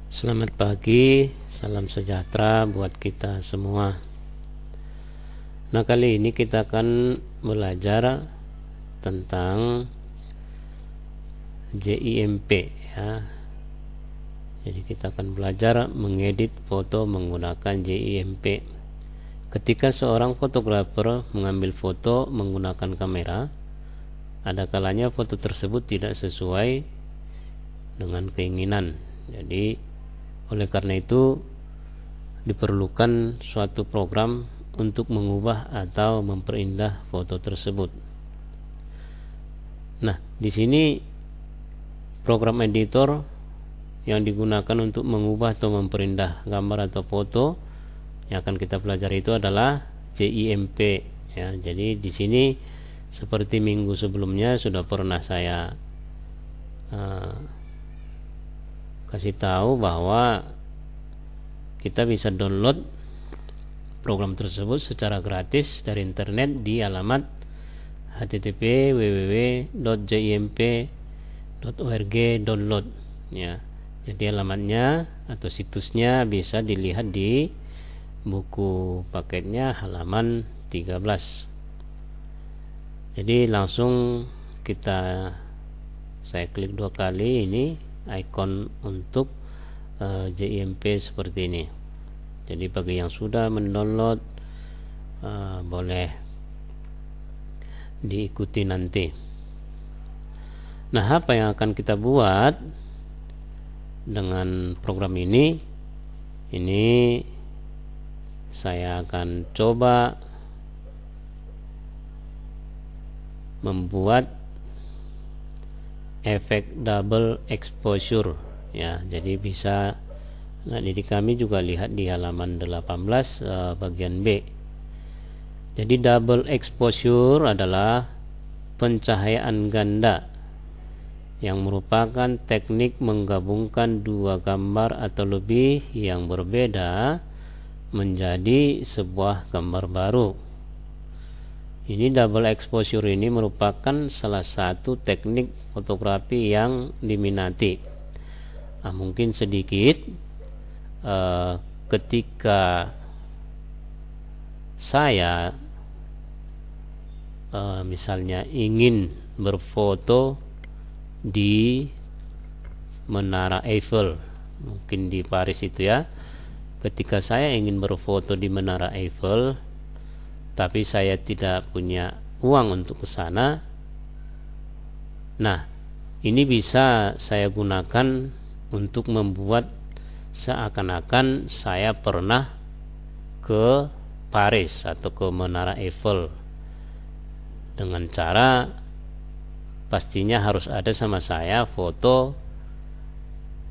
Selamat pagi, salam sejahtera buat kita semua. Nah, kali ini kita akan belajar tentang JIMP ya. Jadi kita akan belajar mengedit foto menggunakan JIMP. Ketika seorang fotografer mengambil foto menggunakan kamera, ada kalanya foto tersebut tidak sesuai dengan keinginan. Jadi oleh karena itu diperlukan suatu program untuk mengubah atau memperindah foto tersebut. Nah, di sini program editor yang digunakan untuk mengubah atau memperindah gambar atau foto yang akan kita pelajari itu adalah JIMP ya. Jadi di sini seperti minggu sebelumnya sudah pernah saya kasih tahu bahwa kita bisa download program tersebut secara gratis dari internet di alamat http://www.jimp.org/download ya. Jadi alamatnya atau situsnya bisa dilihat di buku paketnya halaman 13. Jadi langsung saya klik 2 kali ini icon untuk JIMP seperti ini. Jadi bagi yang sudah mendownload boleh diikuti nanti. Nah, apa yang akan kita buat dengan program ini? Ini saya akan coba membuat efek double exposure ya. Jadi bisa jadi kami juga lihat di halaman 18 bagian B. Jadi double exposure adalah pencahayaan ganda yang merupakan teknik menggabungkan dua gambar atau lebih yang berbeda menjadi sebuah gambar baru. Ini double exposure ini merupakan salah satu teknik fotografi yang diminati. Mungkin sedikit ketika saya misalnya ingin berfoto di Menara Eiffel, mungkin di Paris itu ya. Ketika saya ingin berfoto di Menara Eiffel, tapi saya tidak punya uang untuk ke sana. Nah, ini bisa saya gunakan untuk membuat seakan-akan saya pernah ke Paris atau ke Menara Eiffel, dengan cara pastinya harus ada sama saya foto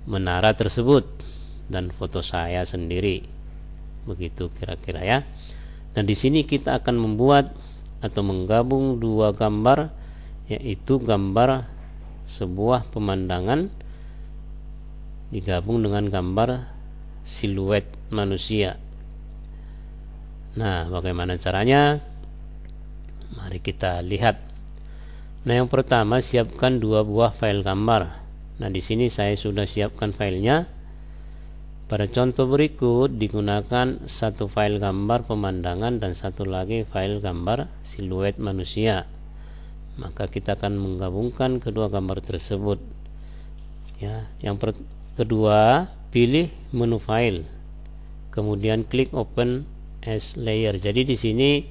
menara tersebut dan foto saya sendiri. Begitu kira-kira ya. Dan di sini kita akan membuat atau menggabung dua gambar, yaitu gambar sebuah pemandangan digabung dengan gambar siluet manusia. Nah, bagaimana caranya? Mari kita lihat. Nah, yang pertama siapkan dua buah file gambar. Nah, di sini saya sudah siapkan filenya. Pada contoh berikut digunakan satu file gambar pemandangan dan satu lagi file gambar siluet manusia. Maka kita akan menggabungkan kedua gambar tersebut. Ya, yang kedua, pilih menu file. Kemudian klik open as layer. Jadi di sini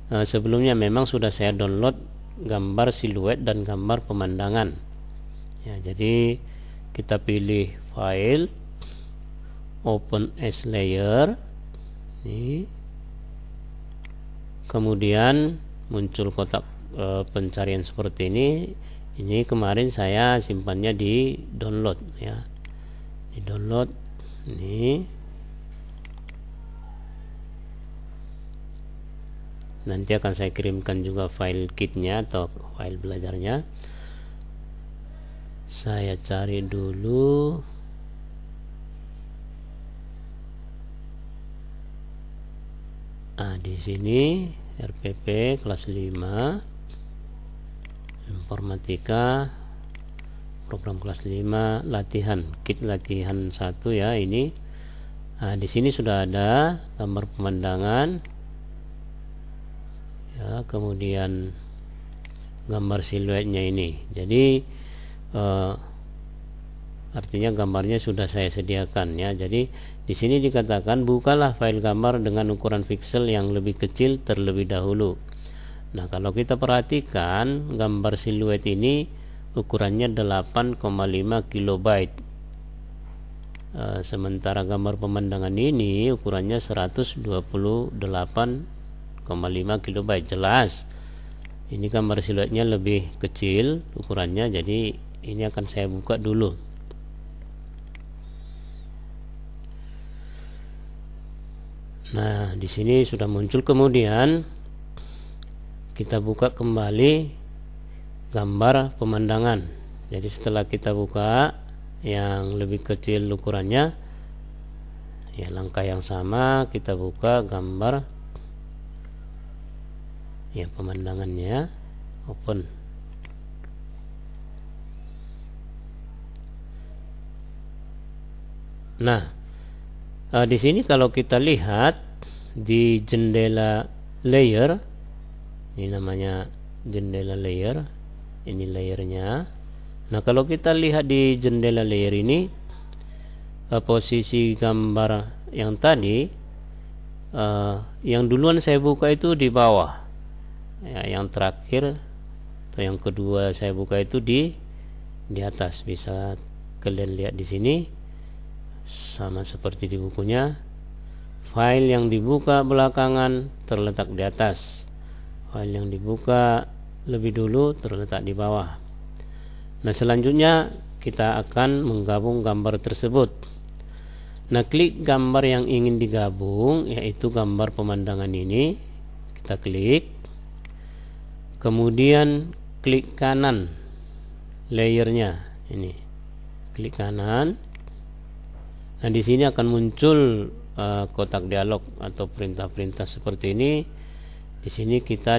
sebelumnya memang sudah saya download gambar siluet dan gambar pemandangan. Ya, jadi kita pilih file, open as layer. Ini. Kemudian muncul kotak pencarian seperti ini. Ini kemarin saya simpannya di download ya. Di download ini. Nanti akan saya kirimkan juga file kitnya atau file belajarnya. Saya cari dulu. Di sini RPP kelas 5. informatika program kelas 5 latihan kit latihan 1 ya ini. Nah, di sini sudah ada gambar pemandangan ya, kemudian gambar siluetnya ini. Jadi artinya gambarnya sudah saya sediakan ya. Jadi di sini dikatakan bukalah file gambar dengan ukuran pixel yang lebih kecil terlebih dahulu. Nah, kalau kita perhatikan gambar siluet ini ukurannya 8,5 kilobyte. Sementara gambar pemandangan ini ukurannya 128,5 kilobyte. Jelas ini gambar siluetnya lebih kecil ukurannya, jadi ini akan saya buka dulu. Nah, di sini sudah muncul. Kemudian kita buka kembali gambar pemandangan. Jadi setelah kita buka yang lebih kecil ukurannya, ya langkah yang sama kita buka gambar ya pemandangannya, open. Nah, di sini kalau kita lihat di jendela layer, ini namanya jendela layer, ini layernya. Nah, kalau kita lihat di jendela layer ini, posisi gambar yang tadi, yang duluan saya buka itu di bawah, ya, yang terakhir atau yang kedua saya buka itu di atas. Bisa kalian lihat di sini, sama seperti di bukunya. File yang dibuka belakangan terletak di atas, file yang dibuka lebih dulu terletak di bawah. Nah, selanjutnya kita akan menggabung gambar tersebut. Nah, klik gambar yang ingin digabung, yaitu gambar pemandangan ini. Kita klik, kemudian klik kanan layernya ini, klik kanan. Nah, di sini akan muncul kotak dialog atau perintah-perintah seperti ini. Di sini kita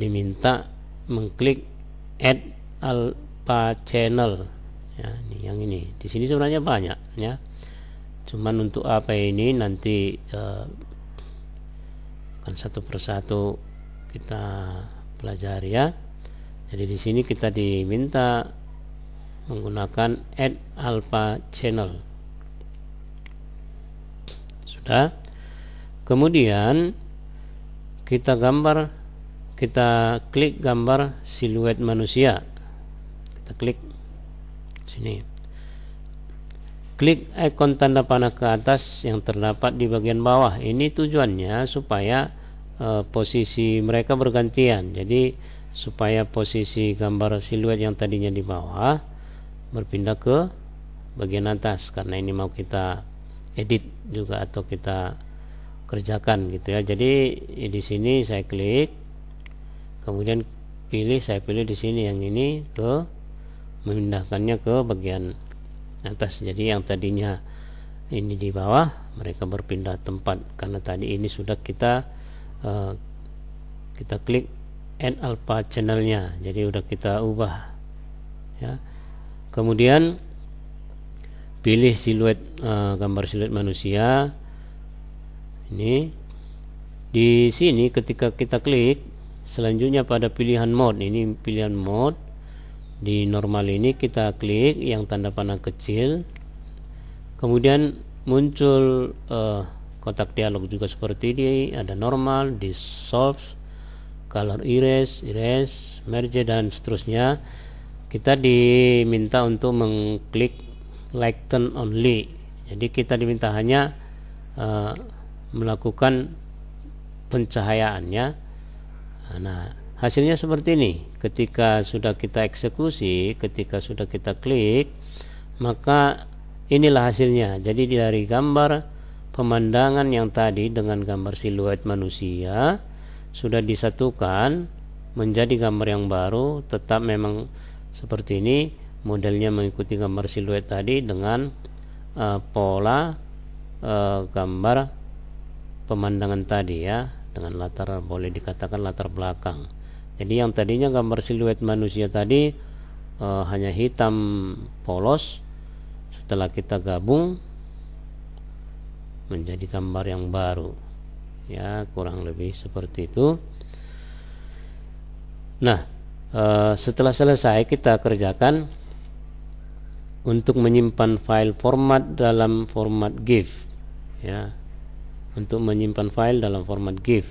diminta mengklik add alpha channel ya, ini yang ini. Di sini sebenarnya banyak ya, cuman untuk apa ini nanti akan satu persatu kita pelajari ya. Jadi di sini kita diminta menggunakan add alpha channel. Sudah. Kemudian kita klik gambar siluet manusia. Kita klik sini. Klik ikon tanda panah ke atas yang terdapat di bagian bawah. Ini tujuannya supaya posisi mereka bergantian. Jadi supaya posisi gambar siluet yang tadinya di bawah berpindah ke bagian atas, karena ini mau kita edit juga atau kita kerjakan gitu ya. Jadi di sini saya klik, kemudian saya pilih di sini yang ini ke memindahkannya ke bagian atas. Jadi yang tadinya ini di bawah mereka berpindah tempat, karena tadi ini sudah kita klik add alpha channelnya, jadi udah kita ubah ya. Kemudian pilih siluet, gambar siluet manusia. Ini di sini ketika kita klik, selanjutnya pada pilihan mode, ini pilihan mode di normal ini kita klik yang tanda panah kecil, kemudian muncul kotak dialog juga seperti ini, ada normal, dissolve, color erase, merge dan seterusnya. Kita diminta untuk mengklik lighten only, jadi kita diminta hanya melakukan pencahayaannya. Nah, hasilnya seperti ini. Ketika sudah kita eksekusi, ketika sudah kita klik, maka inilah hasilnya. Jadi dari gambar pemandangan yang tadi dengan gambar siluet manusia sudah disatukan menjadi gambar yang baru. Tetap memang seperti ini, modelnya mengikuti gambar siluet tadi dengan pola gambar pemandangan tadi ya, dengan latar, boleh dikatakan latar belakang. Jadi yang tadinya gambar siluet manusia tadi hanya hitam polos, setelah kita gabung menjadi gambar yang baru. Ya, kurang lebih seperti itu. Nah, setelah selesai kita kerjakan untuk menyimpan file format dalam format GIF, ya, untuk menyimpan file dalam format GIF.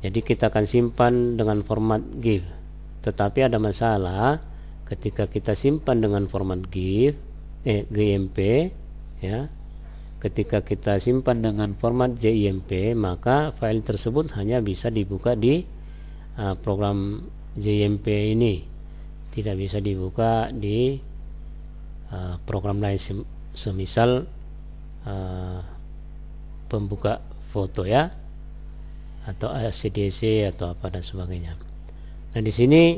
Jadi kita akan simpan dengan format GIF. Tetapi ada masalah ketika kita simpan dengan format GIF, GIMP, ya. Ketika kita simpan dengan format JIMP, maka file tersebut hanya bisa dibuka di program JIMP ini, tidak bisa dibuka di program lain, semisal pembuka foto, ya, atau ACDC atau apa dan sebagainya. Nah, di sini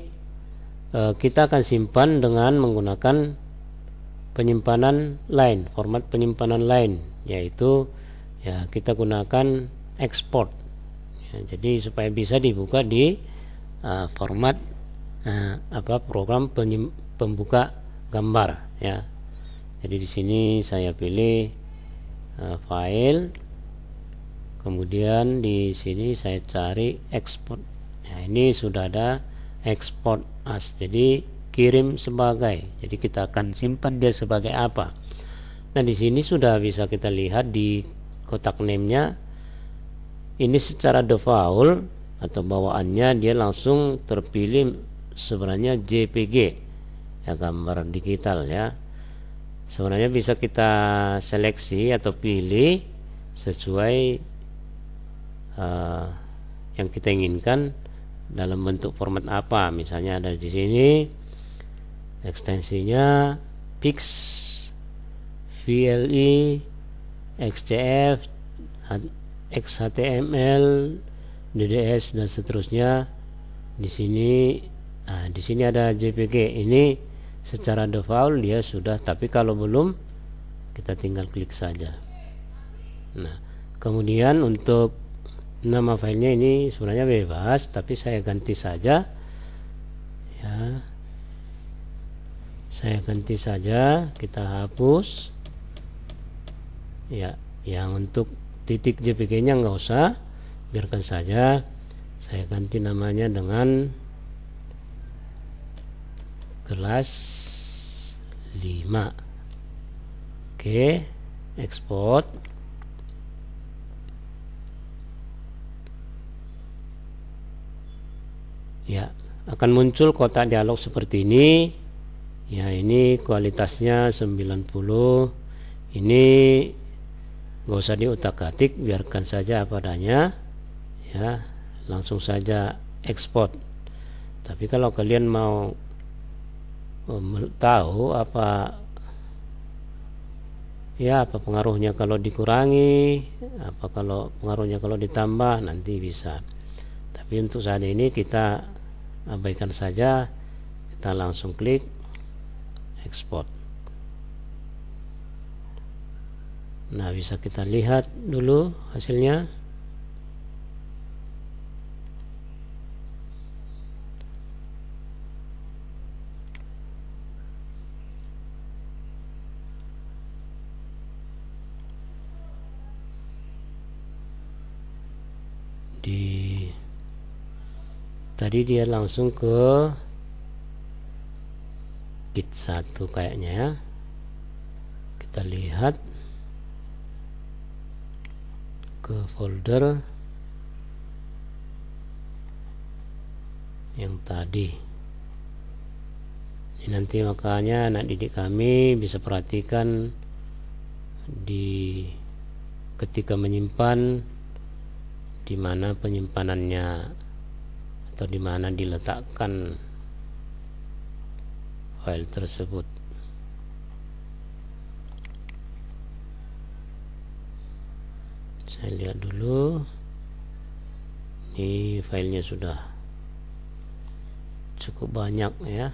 kita akan simpan dengan menggunakan penyimpanan lain, format penyimpanan lain, yaitu ya kita gunakan export. Ya, jadi supaya bisa dibuka di format program pembuka gambar, ya. Jadi di sini saya pilih file, kemudian di sini saya cari export. Nah, ini sudah ada export as, jadi kirim sebagai. Jadi kita akan simpan dia sebagai apa. Nah, di sini sudah bisa kita lihat di kotak name-nya. Ini secara default atau bawaannya dia langsung terpilih sebenarnya JPG, ya, gambar digital, ya. Sebenarnya bisa kita seleksi atau pilih sesuai yang kita inginkan dalam bentuk format apa. Misalnya ada di sini ekstensinya PIX, VLE, XCF, XHTML, DDS dan seterusnya. Di sini ada JPG. Ini secara default dia sudah, tapi kalau belum kita tinggal klik saja. Nah, kemudian untuk nama filenya ini sebenarnya bebas, tapi saya ganti saja, ya. Saya ganti saja, kita hapus, ya. Yang untuk titik JPG nya nggak usah, biarkan saja. Saya ganti namanya dengan kelas 5. Oke, export. Ya, akan muncul kotak dialog seperti ini. Ya, ini kualitasnya 90. Ini nggak usah diutak-atik, biarkan saja apa adanya, ya. Langsung saja export. Tapi kalau kalian mau tahu apa pengaruhnya kalau dikurangi, apa kalau pengaruhnya kalau ditambah, nanti bisa. Tapi untuk saat ini kita abaikan saja, kita langsung klik export. Nah, bisa kita lihat dulu hasilnya. Tadi dia langsung ke git 1 kayaknya, ya. Kita lihat ke folder yang tadi. Ini nanti makanya anak didik kami bisa perhatikan di ketika menyimpan, di mana penyimpanannya atau di mana diletakkan file tersebut. Saya lihat dulu. Ini filenya sudah cukup banyak, ya.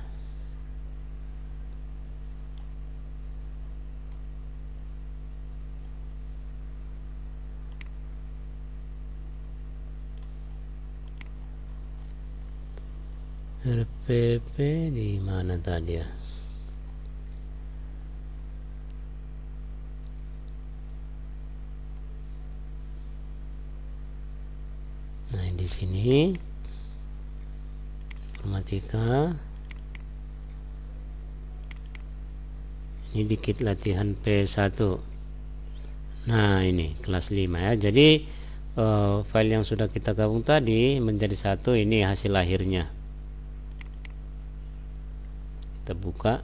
RPP di mana tadi ya? Nah, di sini informatika. Ini dikit latihan P1. Nah, ini kelas 5 ya. Jadi file yang sudah kita gabung tadi menjadi satu. Ini hasil akhirnya. Kita buka.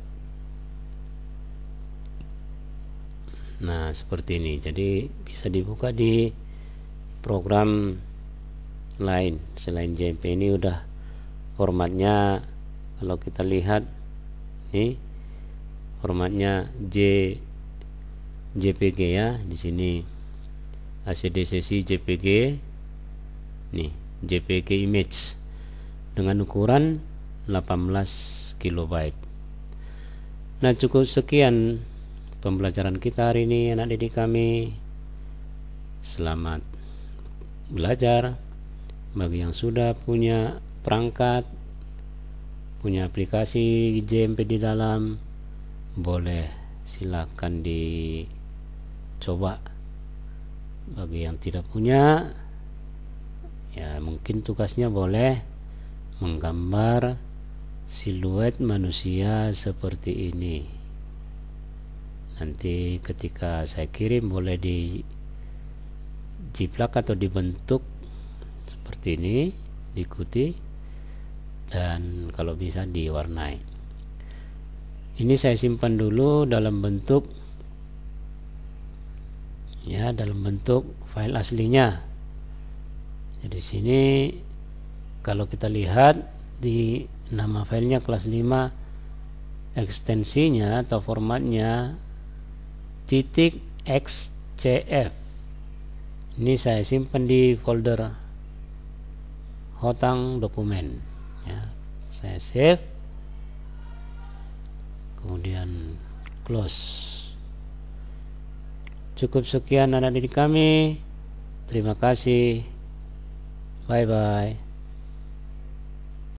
Nah, seperti ini. Jadi bisa dibuka di program lain selain JMP. Ini udah formatnya, kalau kita lihat nih, formatnya JPG ya. Di sini ACDCC JPG, nih JPG image dengan ukuran 18 KB. Nah, cukup sekian pembelajaran kita hari ini, anak didik kami. Selamat belajar. Bagi yang sudah punya perangkat, punya aplikasi JMP di dalam, boleh silakan dicoba. Bagi yang tidak punya, ya mungkin tugasnya boleh menggambar siluet manusia seperti ini. Nanti ketika saya kirim boleh dijiplak atau dibentuk seperti ini, diikuti, dan kalau bisa diwarnai. Ini saya simpan dulu dalam bentuk file aslinya. Jadi sini kalau kita lihat di nama filenya kelas 5, ekstensinya atau formatnya .xcf. Ini saya simpan di folder hotang dokumen ya. Saya save, kemudian close. Cukup sekian anak didik kami. Terima kasih. Bye bye.